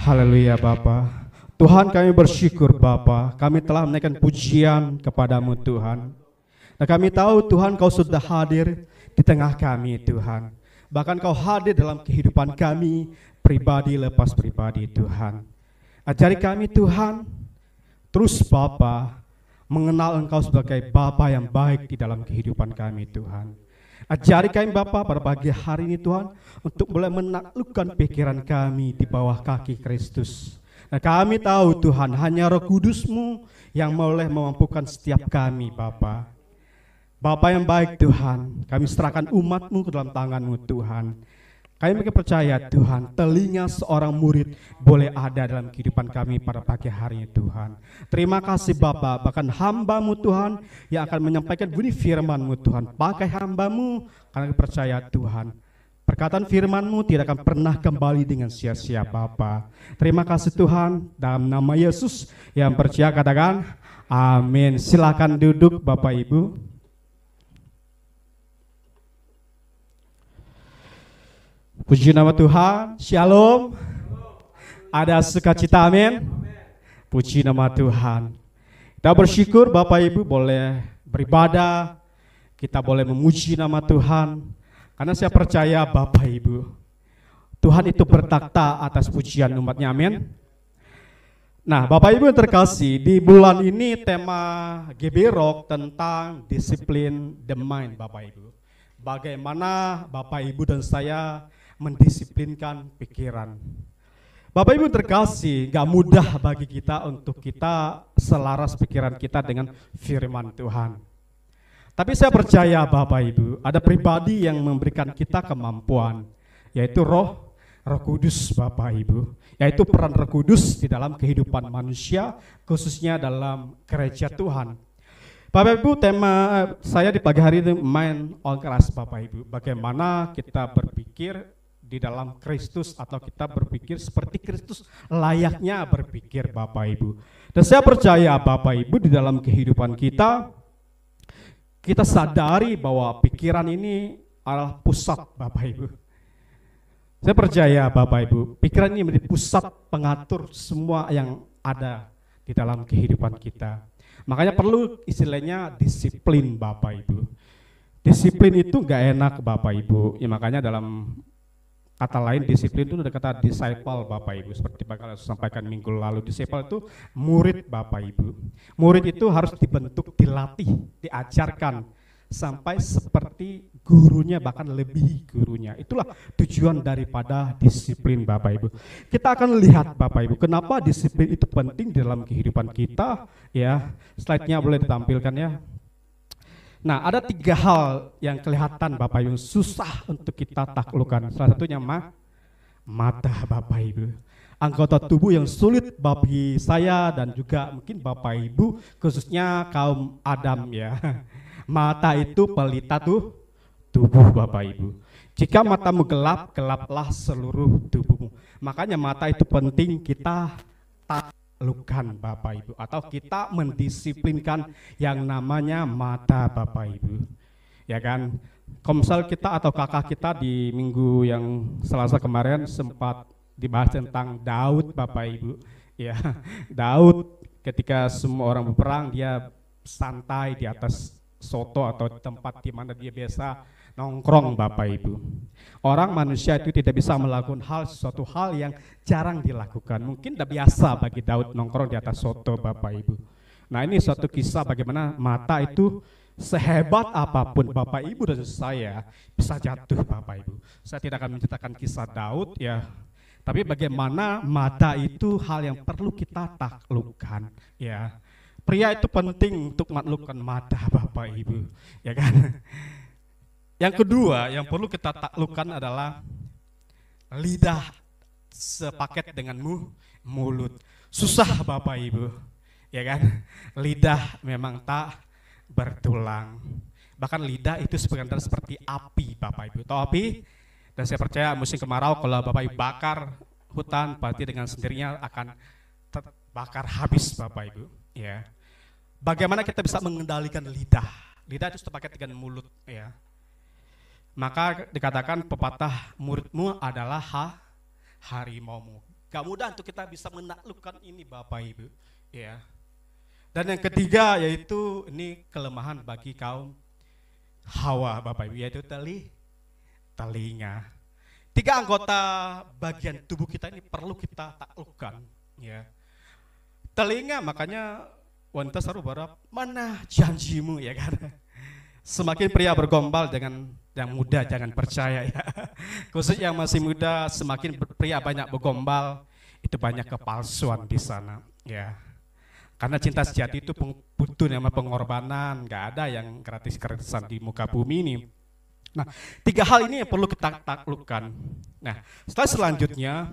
Haleluya Bapa. Tuhan, kami bersyukur Bapa, kami telah menaikkan pujian kepadamu Tuhan. Dan kami tahu Tuhan Kau sudah hadir di tengah kami Tuhan. Bahkan Kau hadir dalam kehidupan kami, pribadi lepas pribadi Tuhan. Ajari kami Tuhan, terus Bapa, mengenal Engkau sebagai Bapa yang baik di dalam kehidupan kami Tuhan. Ajari kami Bapa pada pagi hari ini Tuhan, untuk mulai menaklukkan pikiran kami di bawah kaki Kristus. Nah kami tahu Tuhan, hanya Roh Kudus-Mu yang boleh memampukan setiap kami Bapa. Bapa yang baik Tuhan, kami serahkan umat-Mu ke dalam tangan-Mu Tuhan. Kami makin percaya Tuhan, telinga seorang murid boleh ada dalam kehidupan kami pada pagi hari ini Tuhan. Terima kasih Bapa, bahkan hamba-Mu Tuhan yang akan menyampaikan bunyi firman-Mu Tuhan. Pakai hamba-Mu karena kami percaya Tuhan, perkataan firman-Mu tidak akan pernah kembali dengan sia-sia Bapa. Terima kasih Tuhan, dalam nama Yesus yang percaya katakan amin. Silakan duduk Bapak Ibu. Puji nama Tuhan, shalom. Ada sukacita, amin. Puji nama Tuhan. Kita bersyukur Bapak Ibu boleh beribadah, kita boleh memuji nama Tuhan. Karena saya percaya Bapak Ibu, Tuhan itu bertakhta atas pujian umatnya, amin. Nah Bapak Ibu yang terkasih, di bulan ini tema GB Rock tentang disiplin the mind Bapak Ibu. Bagaimana Bapak Ibu dan saya mendisiplinkan pikiran. Bapak Ibu terkasih, gak mudah bagi kita untuk kita selaras pikiran kita dengan firman Tuhan. Tapi saya percaya Bapak Ibu, ada pribadi yang memberikan kita kemampuan, yaitu Roh Kudus Bapak Ibu. Yaitu peran Roh Kudus di dalam kehidupan manusia, khususnya dalam gereja Tuhan. Bapak Ibu, tema saya di pagi hari ini mind on Christ Bapak Ibu. Bagaimana kita berpikir di dalam Kristus, atau kita berpikir seperti Kristus layaknya berpikir Bapak Ibu. Dan saya percaya Bapak Ibu, di dalam kehidupan kita sadari bahwa pikiran ini adalah pusat Bapak Ibu. Saya percaya Bapak Ibu, pikiran ini menjadi pusat pengatur semua yang ada di dalam kehidupan kita. Makanya perlu istilahnya disiplin Bapak Ibu. Disiplin itu gak enak Bapak Ibu. Ya, makanya dalam kata lain disiplin itu ada kata disciple Bapak Ibu. Seperti bakal saya sampaikan minggu lalu, disciple itu murid Bapak Ibu. Murid itu harus dibentuk, dilatih, diajarkan sampai seperti gurunya, bahkan lebih gurunya. Itulah tujuan daripada disiplin Bapak Ibu. Kita akan lihat Bapak Ibu, kenapa disiplin itu penting dalam kehidupan kita. Ya, slide-nya boleh ditampilkan ya. Nah, ada 3 hal yang kelihatan Bapak Ibu susah untuk kita taklukkan. Salah satunya mata Bapak Ibu. Anggota tubuh yang sulit bagi saya dan juga mungkin Bapak Ibu, khususnya kaum Adam ya. Mata itu pelita tubuh Bapak Ibu. Jika matamu gelap, gelaplah seluruh tubuhmu. Makanya mata itu penting kita taklukkan Bapak Ibu, atau kita mendisiplinkan yang namanya mata Bapak Ibu. Ya kan? Komsel kita atau kakak kita di minggu yang Selasa kemarin sempat dibahas tentang Daud Bapak Ibu. Ya, Daud ketika semua orang berperang dia santai di atas soto atau tempat di mana dia biasa nongkrong Bapak Ibu. Orang manusia itu tidak bisa melakukan sesuatu hal yang jarang dilakukan. Mungkin tidak biasa bagi Daud nongkrong di atas soto Bapak Ibu. Nah ini suatu kisah bagaimana mata itu sehebat apapun Bapak Ibu dan saya bisa jatuh Bapak Ibu. Saya tidak akan menceritakan kisah Daud ya. Tapi bagaimana mata itu hal yang perlu kita taklukkan ya. Pria itu penting untuk menaklukkan mata Bapak Ibu, ya kan? Yang kedua yang perlu kita taklukkan adalah lidah sepaket dengan mulut. Susah Bapak Ibu, ya kan? Lidah memang tak bertulang. Bahkan lidah itu seperti api Bapak Ibu. Tahu api? Dan saya percaya musim kemarau kalau Bapak Ibu bakar hutan, pasti dengan sendirinya akan terbakar habis Bapak Ibu. Ya, bagaimana kita bisa mengendalikan lidah? Lidah itu terpakai dengan mulut. Ya, maka dikatakan pepatah muridmu adalah harimaumu. Gak mudah untuk kita bisa menaklukkan ini Bapak Ibu. Ya. Dan yang ketiga yaitu ini kelemahan bagi kaum Hawa Bapak Ibu, yaitu telinga. 3 anggota bagian tubuh kita ini perlu kita taklukkan. Ya. Telinga, makanya wanita seru berharap, mana janjimu, ya kan? Semakin pria bergombal dengan yang muda jangan percaya ya. Khusus yang masih muda, semakin pria banyak bergombal, itu banyak kepalsuan di sana ya. Karena cinta sejati itu butuh nama pengorbanan, nggak ada yang gratis-gratisan di muka bumi ini. Nah, 3 hal ini yang perlu kita taklukkan. Nah, setelah selanjutnya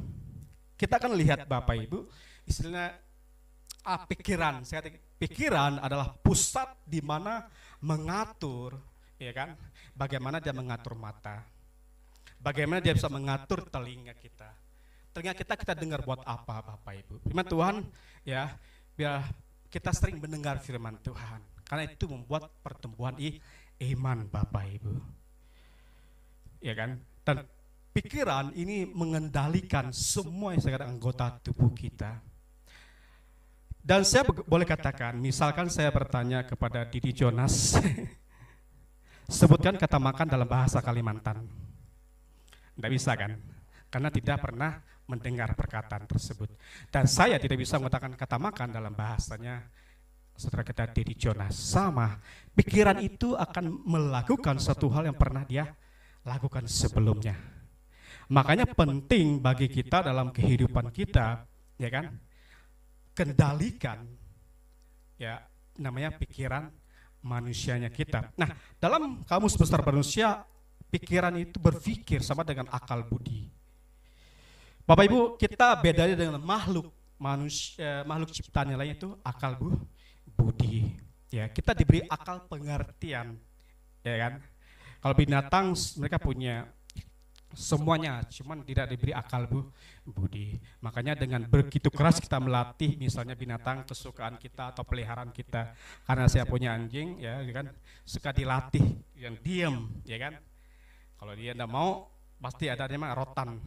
kita akan lihat Bapak Ibu, istilahnya pikiran. Pikiran adalah pusat di mana mengatur, ya kan? Bagaimana dia mengatur mata, bagaimana dia bisa mengatur telinga kita. Telinga kita dengar buat apa, Bapak Ibu? Firman Tuhan, ya, biar kita sering mendengar firman Tuhan, karena itu membuat pertumbuhan iman, Bapak Ibu. Ya kan? Dan pikiran ini mengendalikan semua yang sekarang anggota tubuh kita. Dan saya boleh katakan, misalkan saya bertanya kepada Didi Jonas, sebutkan kata makan dalam bahasa Kalimantan. Tidak bisa kan? Karena tidak pernah mendengar perkataan tersebut. Dan saya tidak bisa mengatakan kata makan dalam bahasanya saudara kita Didi Jonas. Sama, pikiran itu akan melakukan satu hal yang pernah dia lakukan sebelumnya. Makanya penting bagi kita dalam kehidupan kita, ya kan? Kendalikan ya namanya pikiran manusianya kita. Nah, dalam Kamus Besar Manusia, pikiran itu berpikir sama dengan akal budi. Bapak Ibu, kita bedanya dengan makhluk manusia, makhluk ciptaan yang lain itu akal budi. Ya, kita diberi akal pengertian, ya kan? Kalau binatang mereka punya semuanya, cuman tidak diberi akal budi. Makanya dengan begitu keras kita melatih misalnya binatang kesukaan kita atau peliharaan kita. Karena saya punya anjing, ya kan, suka dilatih yang diam, ya kan. Kalau dia tidak mau, pasti ada namanya rotan.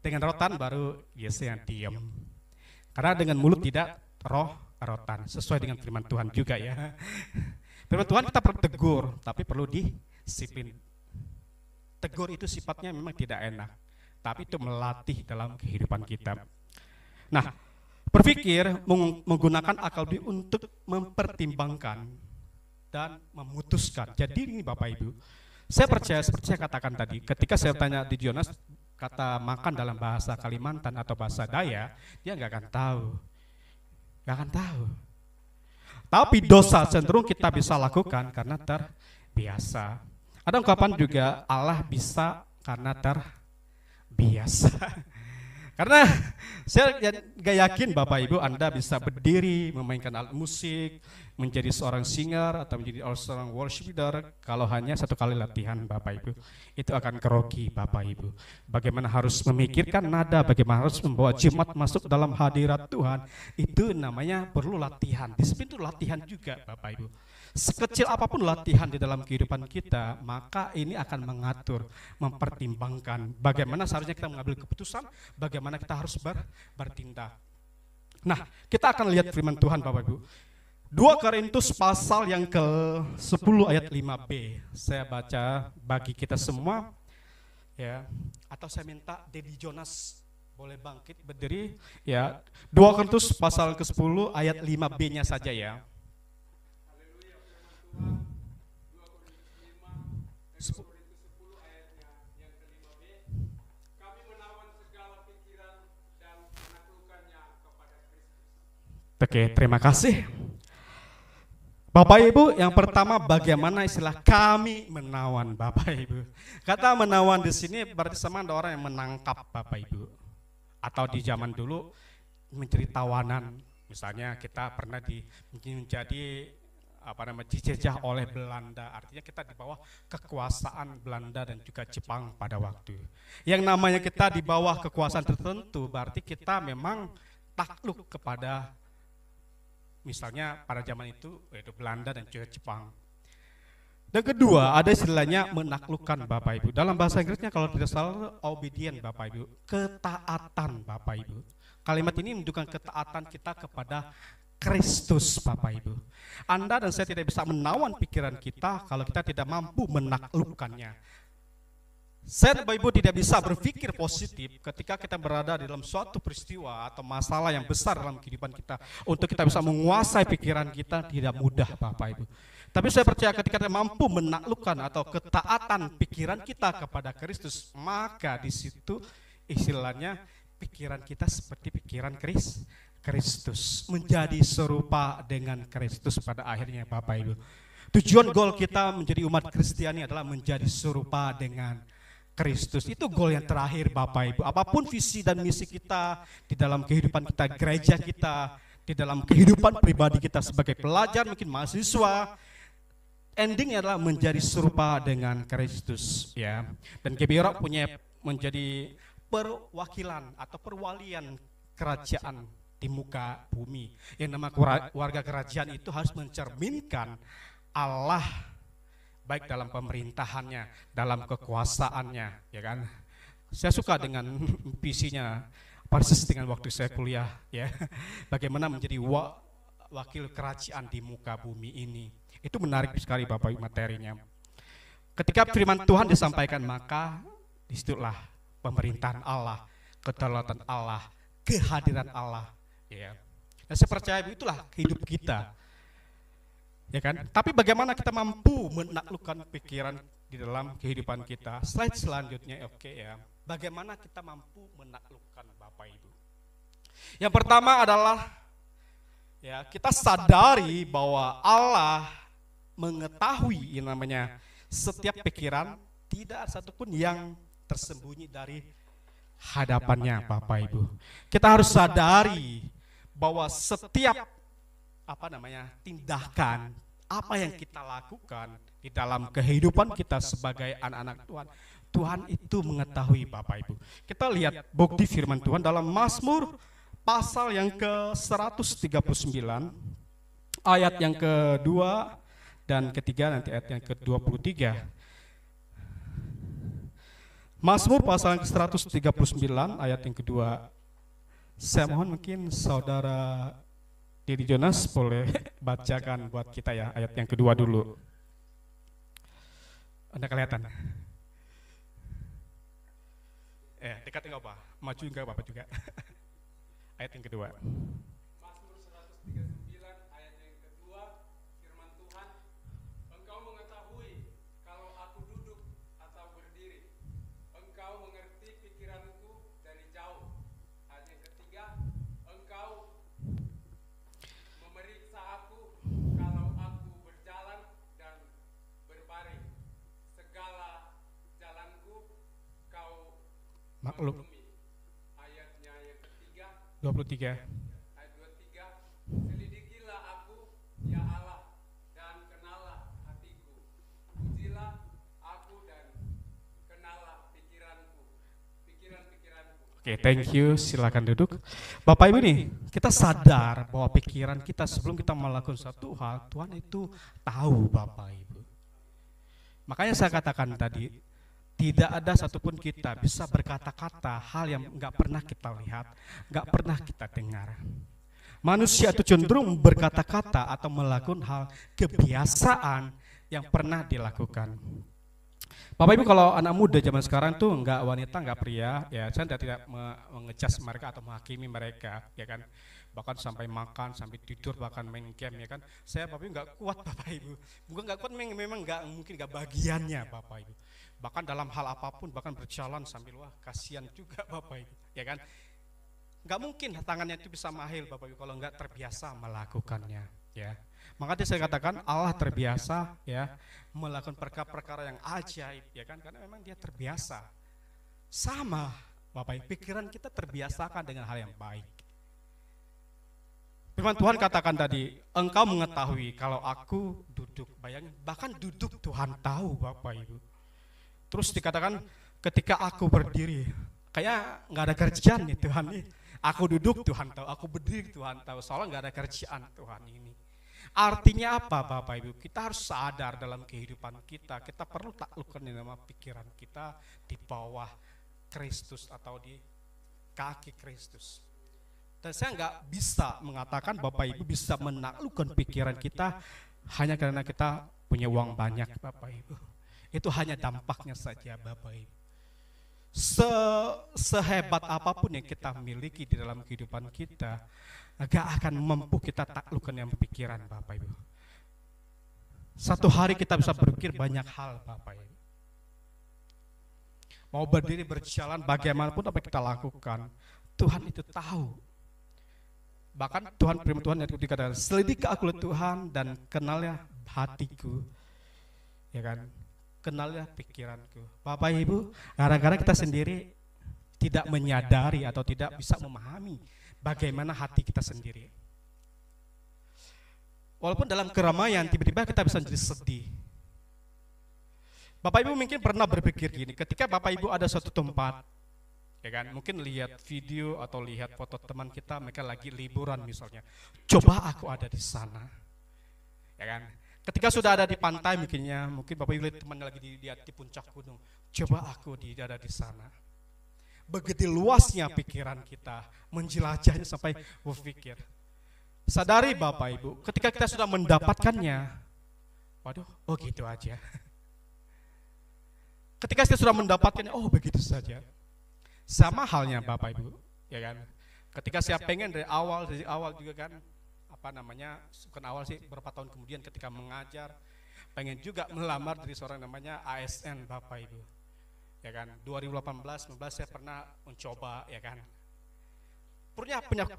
Dengan rotan baru biasanya diam. Karena dengan mulut tidak rotan, sesuai dengan firman Tuhan juga ya. Firman Tuhan kita perlu tegur, tapi perlu disiplin. Tegur itu sifatnya memang tidak enak, tapi itu melatih dalam kehidupan kita. Nah, berpikir menggunakan akal budi untuk mempertimbangkan dan memutuskan. Jadi ini Bapak Ibu, saya percaya seperti saya katakan tadi, ketika saya tanya di Jonas kata makan dalam bahasa Kalimantan atau bahasa Dayak, dia nggak akan tahu. Nggak akan tahu. Tapi dosa cenderung kita bisa lakukan karena terbiasa. Ada ungkapan juga Allah bisa karena terbiasa. Karena saya gak yakin Bapak Ibu Anda bisa berdiri memainkan alat musik, menjadi seorang singer atau menjadi seorang worship leader kalau hanya 1 kali latihan Bapak Ibu. Itu akan kerogi Bapak Ibu. Bagaimana harus memikirkan nada, bagaimana harus membawa jemaat masuk dalam hadirat Tuhan, itu namanya perlu latihan. Disiplin itu latihan juga Bapak Ibu. Sekecil apapun latihan di dalam kehidupan kita, maka ini akan mengatur, mempertimbangkan bagaimana seharusnya kita mengambil keputusan, bagaimana kita harus bertindak. Nah, kita akan lihat firman Tuhan Bapak Ibu. 2 Korintus pasal yang ke-10 ayat 5b. Saya baca bagi kita semua ya, atau saya minta Dedi Jonas boleh bangkit berdiri ya. 2 Korintus pasal ke-10 ayat 5b-nya saja ya. 2 Korintus 10 ayatnya yang ke-5b, kami menawan segala pikiran dan menaklukkannya kepada Kristus. Oke, terima kasih. Bapak Ibu, yang pertama bagaimana istilah kami menawan Bapak Ibu. Kata menawan di sini berarti sama ada orang yang menangkap Bapak Ibu. Atau di zaman dulu menjadi tawanan. Misalnya kita pernah menjadi dijajah oleh Belanda, artinya kita di bawah kekuasaan Belanda dan juga Jepang pada waktu. Yang namanya kita di bawah kekuasaan tertentu berarti kita memang takluk kepada misalnya pada zaman itu yaitu Belanda dan juga Jepang. Dan kedua, ada istilahnya menaklukkan Bapak Ibu. Dalam bahasa Inggrisnya kalau tidak salah obedient Bapak Ibu, ketaatan Bapak Ibu. Kalimat ini menunjukkan ketaatan kita kepada Kristus Bapak Ibu. Anda dan saya tidak bisa menawan pikiran kita kalau kita tidak mampu menaklukkannya. Saya dan Bapak Ibu tidak bisa berpikir positif ketika kita berada di dalam suatu peristiwa atau masalah yang besar dalam kehidupan kita. Untuk kita bisa menguasai pikiran kita tidak mudah Bapak Ibu. Tapi saya percaya ketika kita mampu menaklukkan atau ketaatan pikiran kita kepada Kristus, maka di situ istilahnya pikiran kita seperti pikiran Kristus, menjadi serupa dengan Kristus pada akhirnya Bapak Ibu. Tujuan goal kita menjadi umat Kristiani adalah menjadi serupa dengan Kristus. Itu goal yang terakhir Bapak Ibu. Apapun visi dan misi kita di dalam kehidupan kita, gereja kita, di dalam kehidupan pribadi kita sebagai pelajar, mungkin mahasiswa, endingnya adalah menjadi serupa dengan Kristus, ya. Dan GBI punya menjadi perwakilan atau perwalian kerajaan di muka bumi. Yang nama warga kerajaan itu harus mencerminkan Allah, baik dalam pemerintahannya, dalam kekuasaannya, ya kan. Saya suka dengan visinya persis dengan waktu saya kuliah, ya. Bagaimana menjadi wakil kerajaan di muka bumi ini. Itu menarik sekali Bapak Ibu materinya. Ketika firman Tuhan disampaikan, maka disitulah pemerintahan Allah, kedaulatan Allah, kehadiran Allah, ya. Dan saya percaya itulah hidup kita, ya kan. Tapi bagaimana kita mampu menaklukkan pikiran di dalam kehidupan kita? Slide selanjutnya, oke ya. Bagaimana kita mampu menaklukkan Bapak Ibu? Yang pertama adalah ya, kita sadari bahwa Allah mengetahui yang namanya setiap pikiran, tidak satupun yang tersembunyi dari hadapannya Bapak Ibu. Kita harus sadari bahwa setiap tindakan apa yang kita lakukan di dalam kehidupan kita sebagai anak-anak Tuhan, Tuhan itu mengetahui Bapak Ibu. Kita lihat bukti firman Tuhan dalam Mazmur pasal yang ke-139 ayat yang kedua dan ketiga, nanti ayat yang ke-23. Mazmur pasal yang ke-139 ayat yang kedua. Saya mohon mungkin saudara Didi Jonas boleh bacakan buat kita ya ayat yang kedua dulu. Anda kelihatan? Dekat enggak apa? Maju enggak apa-apa juga. Ayat yang kedua. Mazmur 139 ayat yang kedua, firman Tuhan, Engkau mengetahui kalau aku duduk atau berdiri. Engkau mengerti pikiranku dari jauh. Ayat yang ketiga, Engkau memeriksa aku kalau aku berjalan dan berbaring. Segala jalanku kau Maklum. Ayatnya yang ketiga, 23. ayat 23, selidikilah aku, ya Allah, dan kenalah hatiku. Ujilah aku dan kenalah pikiranku, pikiran-pikiranku. Oke, thank you. Silakan duduk. Bapak Ibu nih, kita sadar bahwa pikiran kita sebelum kita melakukan satu hal, Tuhan itu tahu Bapak Ibu. Makanya saya katakan tadi, tidak ada satupun kita bisa berkata-kata hal yang enggak pernah kita lihat, enggak pernah kita dengar. Manusia itu cenderung berkata-kata atau melakukan hal kebiasaan yang pernah dilakukan. Bapak Ibu, kalau anak muda zaman sekarang tuh enggak wanita, enggak pria, ya saya tidak mengecas mereka atau menghakimi mereka, ya kan. Bahkan sampai makan, sampai tidur, bahkan main game, ya kan. Saya Bapak Ibu enggak kuat Bapak Ibu. Bukan enggak kuat, memang enggak mungkin enggak bagiannya Bapak Ibu. Bahkan dalam hal apapun, bahkan berjalan sambil wah kasihan juga Bapak Ibu, ya kan. Enggak mungkin tangannya itu bisa mahir Bapak Ibu kalau enggak terbiasa melakukannya, ya. Makanya saya katakan Allah terbiasa ya melakukan perkara-perkara yang ajaib, ya kan, karena memang dia terbiasa. Sama Bapak Ibu, pikiran kita terbiasakan dengan hal yang baik. Firman Tuhan katakan tadi, Engkau mengetahui kalau aku duduk, bayangin, bahkan duduk Tuhan tahu Bapak Ibu. Terus dikatakan ketika aku berdiri, kayak nggak ada kerjaan nih Tuhan nih. Aku duduk Tuhan tahu, aku berdiri Tuhan tahu, soalnya nggak ada kerjaan Tuhan ini. Artinya apa Bapak Ibu? Kita harus sadar dalam kehidupan kita, kita perlu taklukkan yang nama pikiran kita di bawah Kristus atau di kaki Kristus. Dan saya nggak bisa mengatakan Bapak Ibu bisa menaklukkan pikiran kita hanya karena kita punya uang banyak Bapak Ibu. Itu hanya dampaknya saja Bapak Ibu. Sehebat apapun yang kita miliki di dalam kehidupan kita, gak akan mampu kita taklukkan yang pikiran Bapak Ibu. Satu hari kita bisa berpikir banyak hal Bapak Ibu. Mau berdiri berjalan bagaimanapun apa yang kita lakukan, Tuhan itu tahu. Bahkan Tuhan firman Tuhan yang dikatakan, selidiki aku Tuhan dan kenalnya hatiku. Ya kan? Kenalnya pikiranku. Bapak Ibu, kadang-kadang kita sendiri tidak menyadari atau tidak bisa memahami bagaimana hati kita sendiri. Walaupun dalam keramaian tiba-tiba kita bisa jadi sedih. Bapak Ibu mungkin pernah berpikir gini, ketika Bapak Ibu ada suatu tempat, ya kan, mungkin lihat video atau lihat foto teman kita, mereka lagi liburan misalnya. Coba aku ada di sana. Ya kan? Ketika sudah ada di pantai mungkin Bapak Ibu lihat temannya lagi di puncak gunung. Coba aku ada di sana. Begitu luasnya pikiran kita, menjelajahnya sampai berpikir. Sadari Bapak Ibu, ketika kita sudah mendapatkannya, waduh, oh gitu aja. Ketika kita sudah mendapatkannya, oh begitu saja. Sama halnya Bapak Ibu, ya kan? Ketika saya pengen dari awal juga kan, bukan awal sih, beberapa tahun kemudian ketika mengajar, pengen juga melamar dari seorang namanya ASN Bapak Ibu. Ya kan, 2018-19 saya pernah mencoba, ya kan,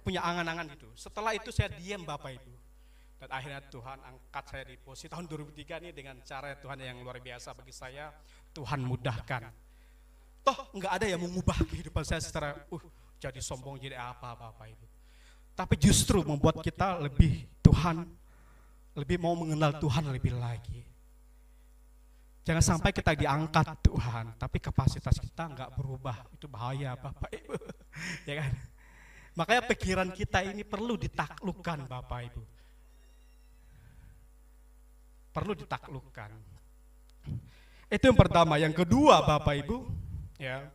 punya angan-angan gitu. Setelah itu saya diam Bapak Ibu, dan akhirnya Tuhan angkat saya di posisi tahun 2003 ini dengan cara Tuhan yang luar biasa bagi saya. Tuhan mudahkan. Toh nggak ada yang mengubah kehidupan saya secara jadi sombong jadi apa Bapak Ibu. Tapi justru membuat kita lebih mau mengenal Tuhan lebih lagi. Jangan sampai kita diangkat Tuhan, tapi kapasitas kita nggak berubah. Itu bahaya Bapak Ibu. Ya kan? Makanya pikiran kita ini perlu ditaklukkan Bapak Ibu. Perlu ditaklukkan. Itu yang pertama. Yang kedua Bapak Ibu, ya.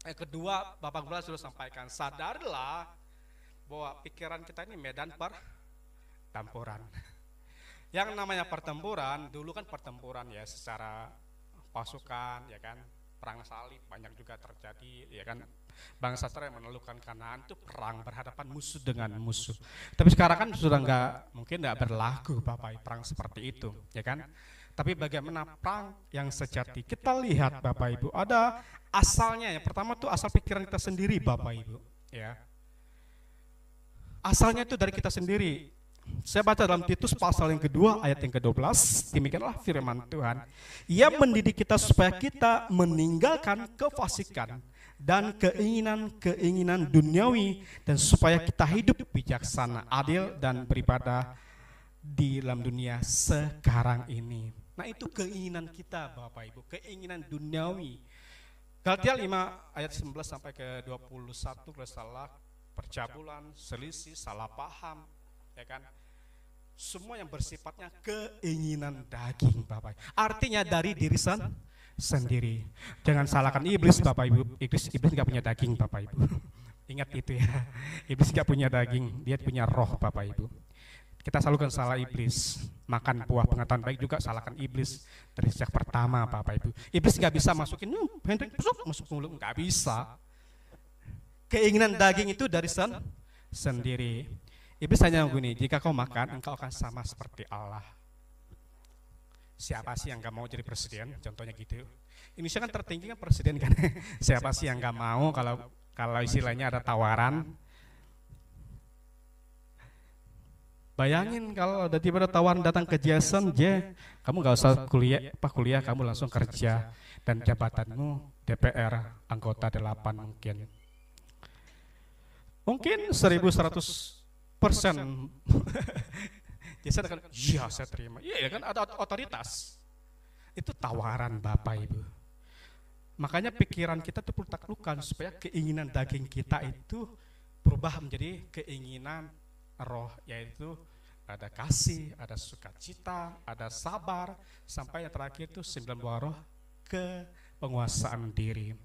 Yang kedua Bapak Gubernur sudah sampaikan, sadarlah bahwa pikiran kita ini medan pertempuran. Yang namanya pertempuran, dulu kan pertempuran ya secara pasukan, ya kan, perang salib banyak juga terjadi, ya kan, bangsa Israel yang menaklukkan Kanaan itu perang berhadapan musuh dengan musuh. Tapi sekarang kan sudah mungkin nggak berlaku Bapak perang seperti itu, ya kan. Tapi bagaimana perang yang sejati? Kita lihat Bapak Ibu, ada asalnya. Yang pertama itu asal pikiran kita sendiri Bapak Ibu, ya. Asalnya itu dari kita sendiri. Saya baca dalam Titus pasal yang kedua ayat yang ke-12, demikianlah firman Tuhan. Ia mendidik kita supaya kita meninggalkan kefasikan dan keinginan-keinginan duniawi, dan supaya kita hidup bijaksana, adil, dan beribadah di dalam dunia sekarang ini. Nah itu keinginan kita Bapak Ibu, keinginan duniawi. Galatia 5 ayat 19 sampai ke 21, kalau salah, percabulan, selisih, salah paham, ya kan, semua yang bersifatnya keinginan daging Bapak. Artinya dari diri sendiri. Jangan salahkan iblis Bapak Ibu. Iblis nggak punya daging Bapak Ibu. Ingat itu ya. Iblis nggak punya daging, dia punya roh Bapak Ibu. Kita selalu kan salah iblis. Makan buah pengetahuan baik juga salahkan iblis dari sejak pertama Bapak Ibu. Iblis nggak bisa masukin masuk mulut, nggak bisa. Keinginan daging itu dari sendiri. Iblis hanya begini, jika kau makan, engkau akan sama seperti Allah. Siapa sih yang gak mau jadi presiden? Contohnya gitu. Indonesia kan tertinggi kan presiden kan. Siapa sih yang gak mau kalau istilahnya ada tawaran? Bayangin kalau ada tiba-tiba tawaran datang ke Jason, kamu gak usah kuliah, kamu langsung kerja, dan jabatanmu DPR anggota 8 mungkin. Mungkin 1.100%. Jadi saya akan, iya saya terima. Iya kan ada otoritas. Itu tawaran Bapak Ibu. Makanya pikiran kita itu perlu taklukkan supaya keinginan daging kita itu berubah menjadi keinginan roh, yaitu ada kasih, ada sukacita, ada sabar, sampai yang terakhir itu 9 buah roh, ke penguasaan diri.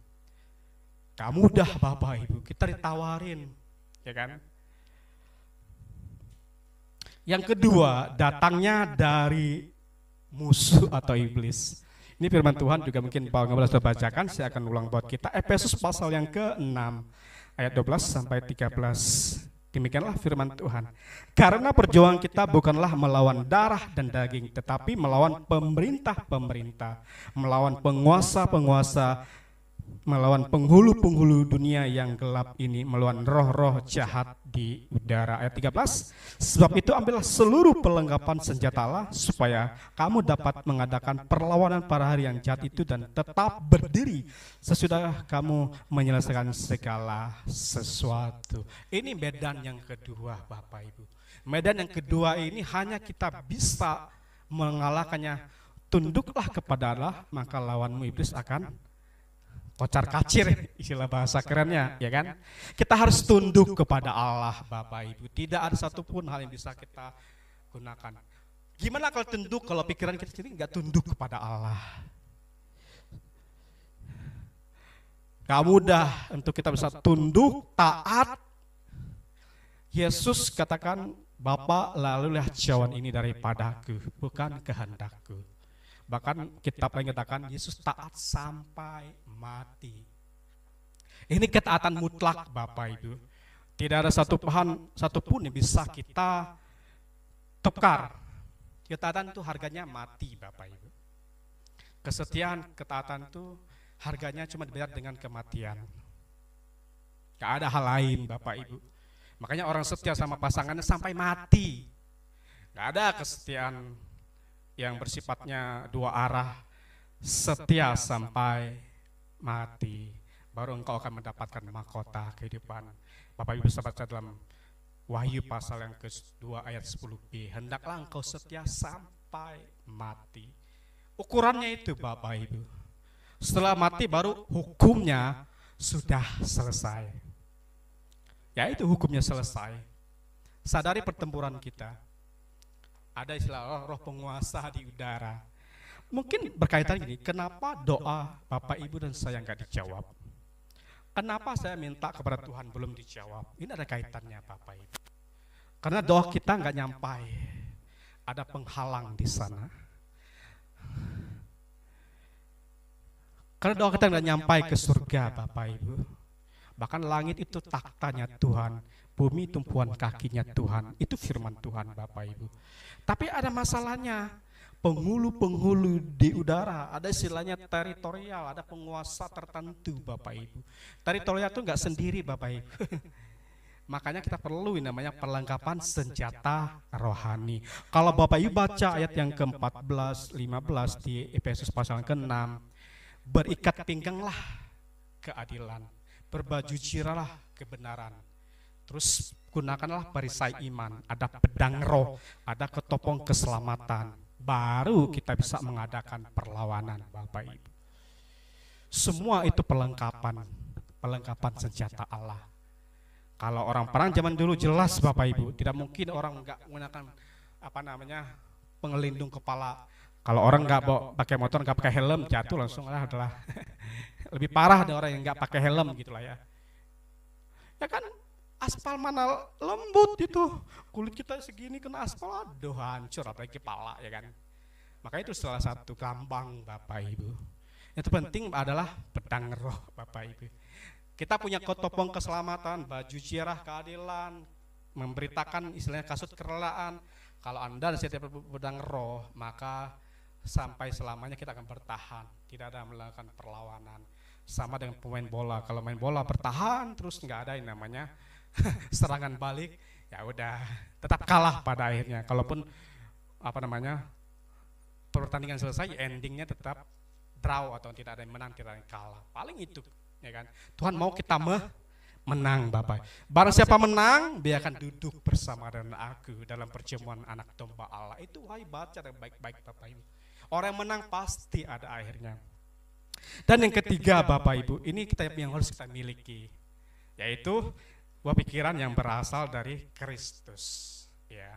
Gak mudah Bapak Ibu, kita ditawarin, ya kan? Yang kedua, datangnya dari musuh atau iblis. Ini firman Tuhan juga mungkin Pak Ngabala sudah bacakan, saya akan ulang buat kita. Efesus pasal yang ke-6 ayat 12 sampai 13. Demikianlah firman Tuhan. Karena perjuangan kita bukanlah melawan darah dan daging, tetapi melawan pemerintah-pemerintah, melawan penguasa-penguasa, melawan penghulu-penghulu dunia yang gelap ini, melawan roh-roh jahat di udara. Ayat 13, sebab itu ambillah seluruh perlengkapan senjata Allah, supaya kamu dapat mengadakan perlawanan pada hari yang jahat itu dan tetap berdiri sesudah kamu menyelesaikan segala sesuatu. Ini medan yang kedua Bapak Ibu. Medan yang kedua ini hanya kita bisa mengalahkannya. Tunduklah kepada Allah, maka lawanmu iblis akan kocar kacir, istilah bahasa kerennya, ya kan? Kita harus tunduk kepada Allah, Bapak Ibu. Tidak ada satupun hal yang bisa kita gunakan. Gimana kalau tunduk, kalau pikiran kita sendiri nggak tunduk kepada Allah? Gak mudah untuk kita bisa tunduk, taat. Yesus katakan, Bapa, lalulah jauhan ini daripadaku, bukan kehendakku. Bahkan kitab lain katakan Yesus taat sampai mati. Ini ketaatan mutlak Bapak Ibu. Tidak ada satupun yang bisa kita tukar. Ketaatan itu harganya mati Bapak Ibu. Kesetiaan, ketaatan itu harganya cuma dibayar dengan kematian. Gak ada hal lain Bapak Ibu. Makanya orang setia sama pasangannya sampai mati. Gak ada kesetiaan yang bersifatnya dua arah, setia sampai mati, baru engkau akan mendapatkan mahkota kehidupan. Bapak Ibu bisa baca dalam Wahyu pasal yang ke-2 ayat 10b, hendaklah engkau setia sampai mati. Ukurannya itu Bapak Ibu. Setelah mati baru hukumnya sudah selesai. Ya itu hukumnya selesai. Sadari pertempuran kita. Ada istilah roh penguasa di udara. Mungkin berkaitan gini, kenapa doa Bapak Ibu dan saya nggak dijawab? Kenapa saya minta kepada Tuhan belum dijawab? Ini ada kaitannya Bapak Ibu. Karena doa kita nggak nyampai. Ada penghalang di sana. Karena doa kita nggak nyampai ke surga Bapak Ibu. Bahkan langit itu taktanya Tuhan, bumi tumpuan kakinya Tuhan. Itu firman Tuhan Bapak Ibu. Tapi ada masalahnya, penghulu-penghulu di udara, ada istilahnya teritorial, ada penguasa tertentu Bapak Ibu. Teritorial itu enggak sendiri Bapak Ibu. Makanya kita perlu namanya perlengkapan senjata rohani. Kalau Bapak Ibu baca ayat yang ke-14, 15 di Efesus pasal ke-6, berikat pingganglah keadilan, berbaju ciralah kebenaran. Terus gunakanlah perisai iman, ada pedang roh, ada ketopong keselamatan. Baru kita bisa mengadakan perlawanan Bapak Ibu. Semua itu perlengkapan senjata Allah. Kalau orang perang zaman dulu jelas Bapak Ibu, tidak mungkin orang enggak menggunakan pengelindung kepala. Kalau orang enggak pakai motor, enggak pakai helm, jatuh langsung adalah lebih parah dari orang yang enggak pakai helm gitulah ya. Ya kan? Aspal mana lembut itu, kulit kita segini kena aspal, aduh hancur apalagi kepala ya kan. Maka itu salah satu lambang Bapak Ibu. Yang penting adalah pedang roh Bapak Ibu. Kita punya ketopong keselamatan, baju cirah keadilan, memberitakan istilahnya kasut kerelaan. Kalau Anda setiap pedang roh, maka sampai selamanya kita akan bertahan, tidak ada melakukan perlawanan. Sama dengan pemain bola, kalau main bola bertahan terus nggak ada yang namanya serangan balik, ya udah tetap kalah pada akhirnya. Kalaupun pertandingan selesai, endingnya tetap draw atau tidak ada yang menang, tidak ada yang kalah. Paling itu, ya kan? Tuhan mau kita menang, Bapak. Barang siapa menang, dia akan duduk bersama dengan aku dalam perjamuan anak domba Allah. Itu baca dengan baik-baik Bapak Ibu. Orang yang menang pasti ada akhirnya. Dan yang ketiga Bapak Ibu, ini yang harus kita miliki, yaitu buah pikiran yang berasal dari Kristus, ya.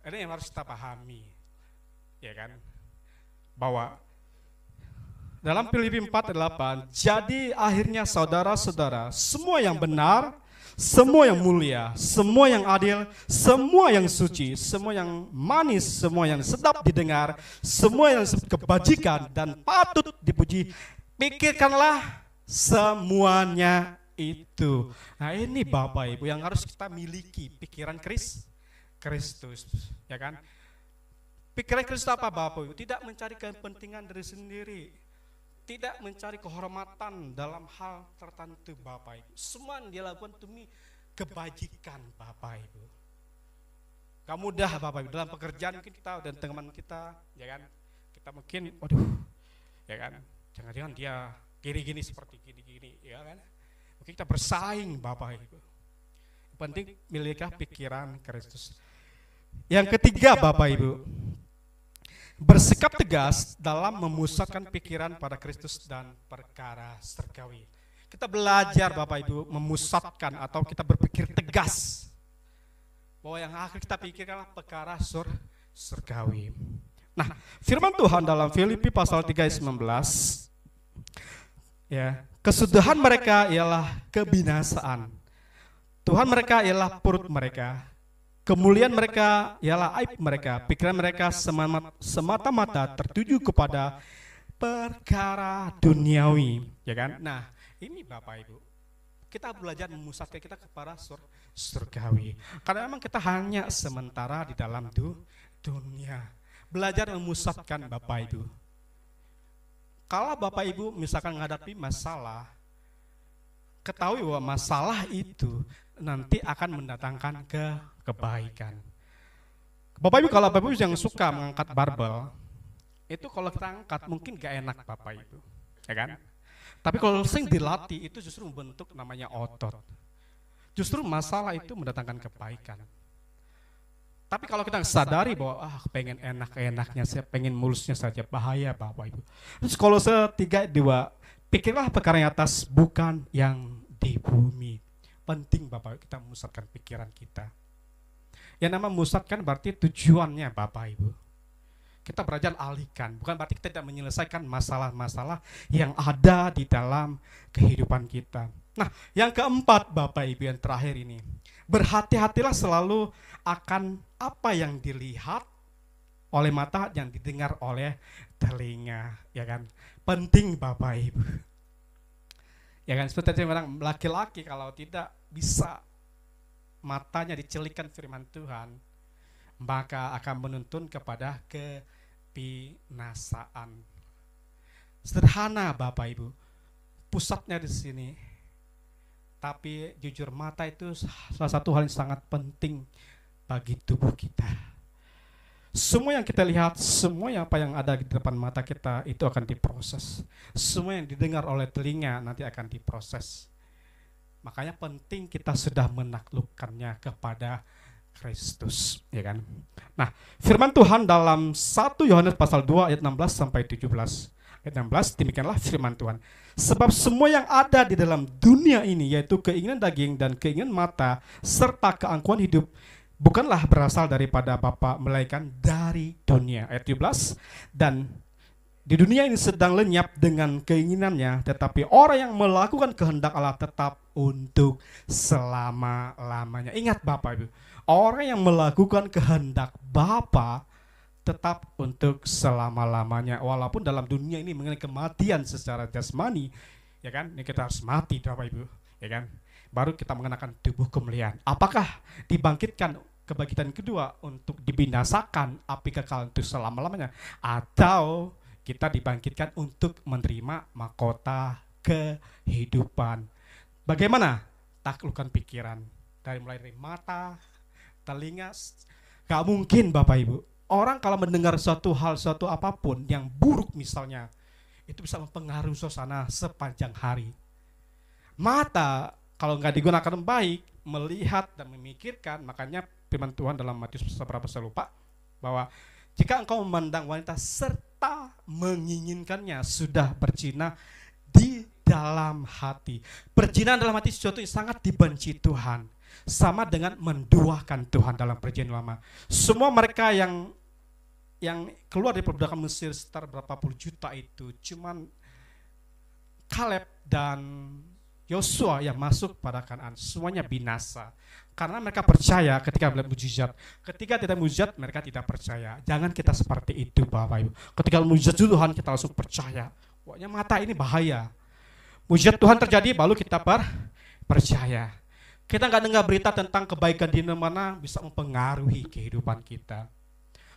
Ini yang harus kita pahami, ya kan? Bahwa dalam Filipi 4:8, jadi akhirnya saudara-saudara, semua yang benar, semua yang mulia, semua yang adil, semua yang suci, semua yang manis, semua yang sedap didengar, semua yang kebajikan dan patut dipuji, pikirkanlah semuanya itu. Nah, ini Bapak Ibu yang harus kita miliki, pikiran Kristus, ya kan? Pikiran Kristus apa Bapak Ibu? Tidak mencari kepentingan diri sendiri, tidak mencari kehormatan dalam hal tertentu Bapak Ibu. Semua yang dia lakukan demi kebajikan Bapak Ibu. Gak mudah Bapak Ibu dalam pekerjaan mungkin kita dan teman kita, ya kan? Kita mungkin, waduh, ya kan? Jangan-jangan dia gini-gini seperti gini-gini, ya kan? Mungkin kita bersaing Bapak Ibu. Yang penting milikilah pikiran Kristus. Yang ketiga Bapak Ibu, bersikap tegas dalam memusatkan pikiran pada Kristus dan perkara surgawi. Kita belajar Bapak Ibu memusatkan atau kita berpikir tegas bahwa yang akan kita pikirkanlah perkara surgawi. Nah, firman Tuhan dalam Filipi pasal 3 ayat 19, ya, kesudahan mereka ialah kebinasaan. Tuhan mereka ialah perut mereka. Kemuliaan mereka ialah aib mereka. Pikiran mereka semata-mata tertuju kepada perkara duniawi, ya kan? Nah, ini Bapak Ibu, kita belajar memusatkan kita kepada surgawi. Karena memang kita hanya sementara di dalam dunia. Belajar memusatkan Bapak Ibu. Kalau Bapak Ibu misalkan menghadapi masalah, ketahui bahwa masalah itu nanti akan mendatangkan kebaikan. Bapak Ibu, kalau Bapak Ibu yang suka mengangkat barbel, itu kalau kita angkat mungkin gak enak Bapak Ibu, ya kan? Tapi kalau sering dilatih itu justru membentuk namanya otot. Justru masalah itu mendatangkan kebaikan. Tapi kalau kita sadari bahwa pengen enak-enaknya, saya pengen mulusnya saja, bahaya Bapak Ibu. Terus kalau 3:2, pikirlah perkara yang atas, bukan yang di bumi. Penting Bapak kita memusatkan pikiran kita. Yang nama memusatkan berarti tujuannya Bapak Ibu. Kita belajar alihkan, bukan berarti kita tidak menyelesaikan masalah-masalah yang ada di dalam kehidupan kita. Nah, yang keempat Bapak Ibu yang terakhir ini, berhati-hatilah selalu akan apa yang dilihat oleh mata, yang didengar oleh telinga, ya kan? Penting Bapak Ibu. Ya kan, seperti orang laki-laki kalau tidak bisa matanya dicelikkan firman Tuhan, maka akan menuntun kepada kebinasaan. Sederhana Bapak Ibu, pusatnya di sini. Tapi jujur mata itu salah satu hal yang sangat penting bagi tubuh kita. Semua yang kita lihat, semua yang apa yang ada di depan mata kita itu akan diproses. Semua yang didengar oleh telinga nanti akan diproses. Makanya penting kita sudah menaklukkannya kepada Kristus, ya kan? Nah, firman Tuhan dalam 1 Yohanes pasal 2 ayat 16 sampai 17. Ayat 16, demikianlah firman Tuhan. Sebab semua yang ada di dalam dunia ini, yaitu keinginan daging dan keinginan mata serta keangkuhan hidup, bukanlah berasal daripada Bapa, melainkan dari dunia. Ayat 17, dan di dunia ini sedang lenyap dengan keinginannya, tetapi orang yang melakukan kehendak Allah tetap untuk selama-lamanya. Ingat Bapak Ibu, orang yang melakukan kehendak Bapa tetap untuk selama-lamanya. Walaupun dalam dunia ini mengenai kematian secara jasmani, ya kan, ini kita harus mati Bapak Ibu, ya kan. Baru kita mengenakan tubuh kemuliaan. Apakah dibangkitkan kebangkitan kedua untuk dibinasakan api kekal untuk selama-lamanya, atau kita dibangkitkan untuk menerima mahkota kehidupan? Bagaimana? Taklukkan pikiran dari mulai dari mata, telinga. Gak mungkin Bapak Ibu, orang kalau mendengar suatu hal, suatu apapun yang buruk misalnya, itu bisa mempengaruhi suasana sepanjang hari. Mata kalau nggak digunakan baik, melihat dan memikirkan, makanya firman Tuhan dalam Matius berapa saya lupa, bahwa jika engkau memandang wanita serta menginginkannya, sudah berzina di dalam hati. Perzinahan dalam hati sesuatu yang sangat dibenci Tuhan. sama dengan menduakan Tuhan dalam perjanjian lama. Semua mereka yang keluar dari perbudakan Mesir sekitar berapa puluh juta itu, cuman Kaleb dan Yosua yang masuk pada Kanaan, semuanya binasa. Karena mereka percaya ketika melihat mujizat. Ketika tidak mujizat, mereka tidak percaya. Jangan kita seperti itu, Bapak Ibu. Ketika mujizat Tuhan, kita langsung percaya. Pokoknya mata ini bahaya. Mujizat Tuhan terjadi, baru kita percaya. Kita nggak dengar berita tentang kebaikan di mana bisa mempengaruhi kehidupan kita.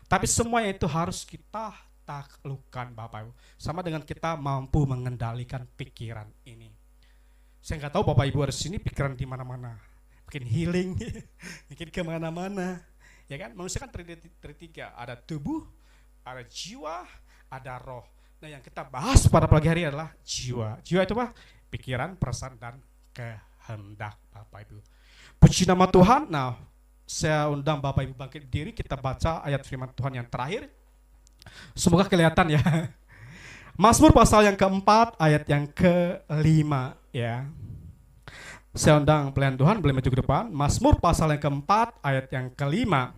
Tapi semua itu harus kita taklukkan, Bapak Ibu. Sama dengan kita mampu mengendalikan pikiran ini. Saya nggak tahu Bapak Ibu ada sini pikiran di mana-mana. Mungkin healing, mungkin kemana-mana. Ya kan, manusia kan terdiri tiga. Ada tubuh, ada jiwa, ada roh. Nah yang kita bahas pada pagi hari adalah jiwa. Jiwa itu apa? Pikiran, perasaan, dan kehendak, Bapak Ibu. Puji nama Tuhan. Nah, saya undang Bapak Ibu bangkit berdiri. Kita baca ayat firman Tuhan yang terakhir. Semoga kelihatan ya. Mazmur pasal yang keempat, ayat yang kelima ya. Saya undang pelayan Tuhan, boleh maju ke depan. Mazmur pasal yang keempat, ayat yang kelima.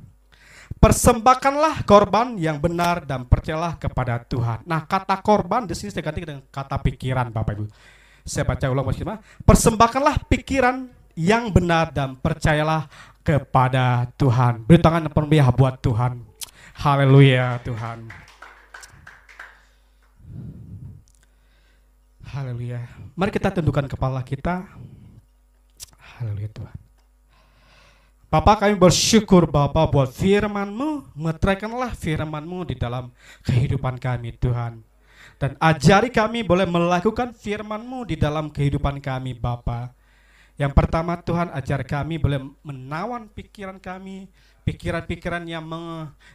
Persembahkanlah korban yang benar dan percayalah kepada Tuhan. Nah, kata korban di sini saya ganti dengan kata pikiran, Bapak Ibu. Saya baca ulang bersama. Persembahkanlah pikiran yang benar dan percayalah kepada Tuhan. Beri tangan penuh buat Tuhan. Haleluya Tuhan. Haleluya. Mari kita tundukkan kepala kita. Haleluya Tuhan. Bapa, kami bersyukur Bapa buat firman-Mu. Meteraikanlah firman-Mu di dalam kehidupan kami Tuhan. Dan ajari kami boleh melakukan firman-Mu di dalam kehidupan kami Bapa. Yang pertama Tuhan, ajar kami boleh menawan pikiran kami, pikiran-pikiran yang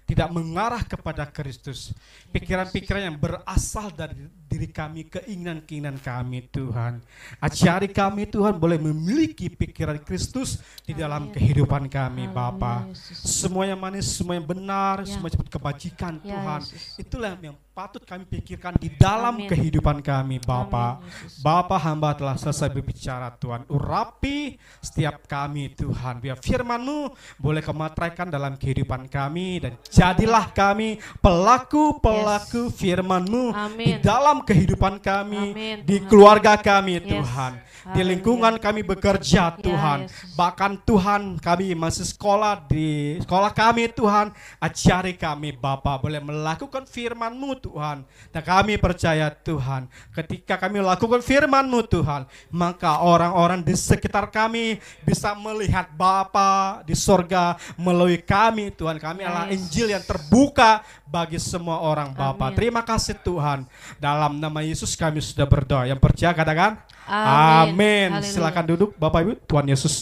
tidak mengarah kepada Kristus, pikiran-pikiran yang berasal dari diri kami, keinginan-keinginan kami Tuhan. Ajari kami Tuhan boleh memiliki pikiran Kristus di dalam kehidupan kami Bapa. Semua yang manis, semua yang benar, semua yang kebajikan Tuhan, itulah yang patut kami pikirkan di dalam kehidupan kami Bapa. Bapa, hamba telah selesai berbicara Tuhan. Urapi setiap kami Tuhan, biar firman-Mu boleh Kau materaikan dalam kehidupan kami, dan jadilah kami pelaku-pelaku firman-Mu di dalam kehidupan kami, di keluarga kami Tuhan, di lingkungan kami bekerja Tuhan, bahkan Tuhan kami masih sekolah, di sekolah kami Tuhan. Ajari kami Bapa boleh melakukan firman-Mu Tuhan, dan kami percaya Tuhan ketika kami melakukan firman-Mu Tuhan, maka orang-orang di sekitar kami bisa melihat Bapa di sorga melalui kami Tuhan. Kami adalah Injil yang terbuka bagi semua orang Bapa. Terima kasih Tuhan, dalam nama Yesus kami sudah berdoa. Yang percaya katakan amin. Silakan duduk Bapak Ibu. Tuhan Yesus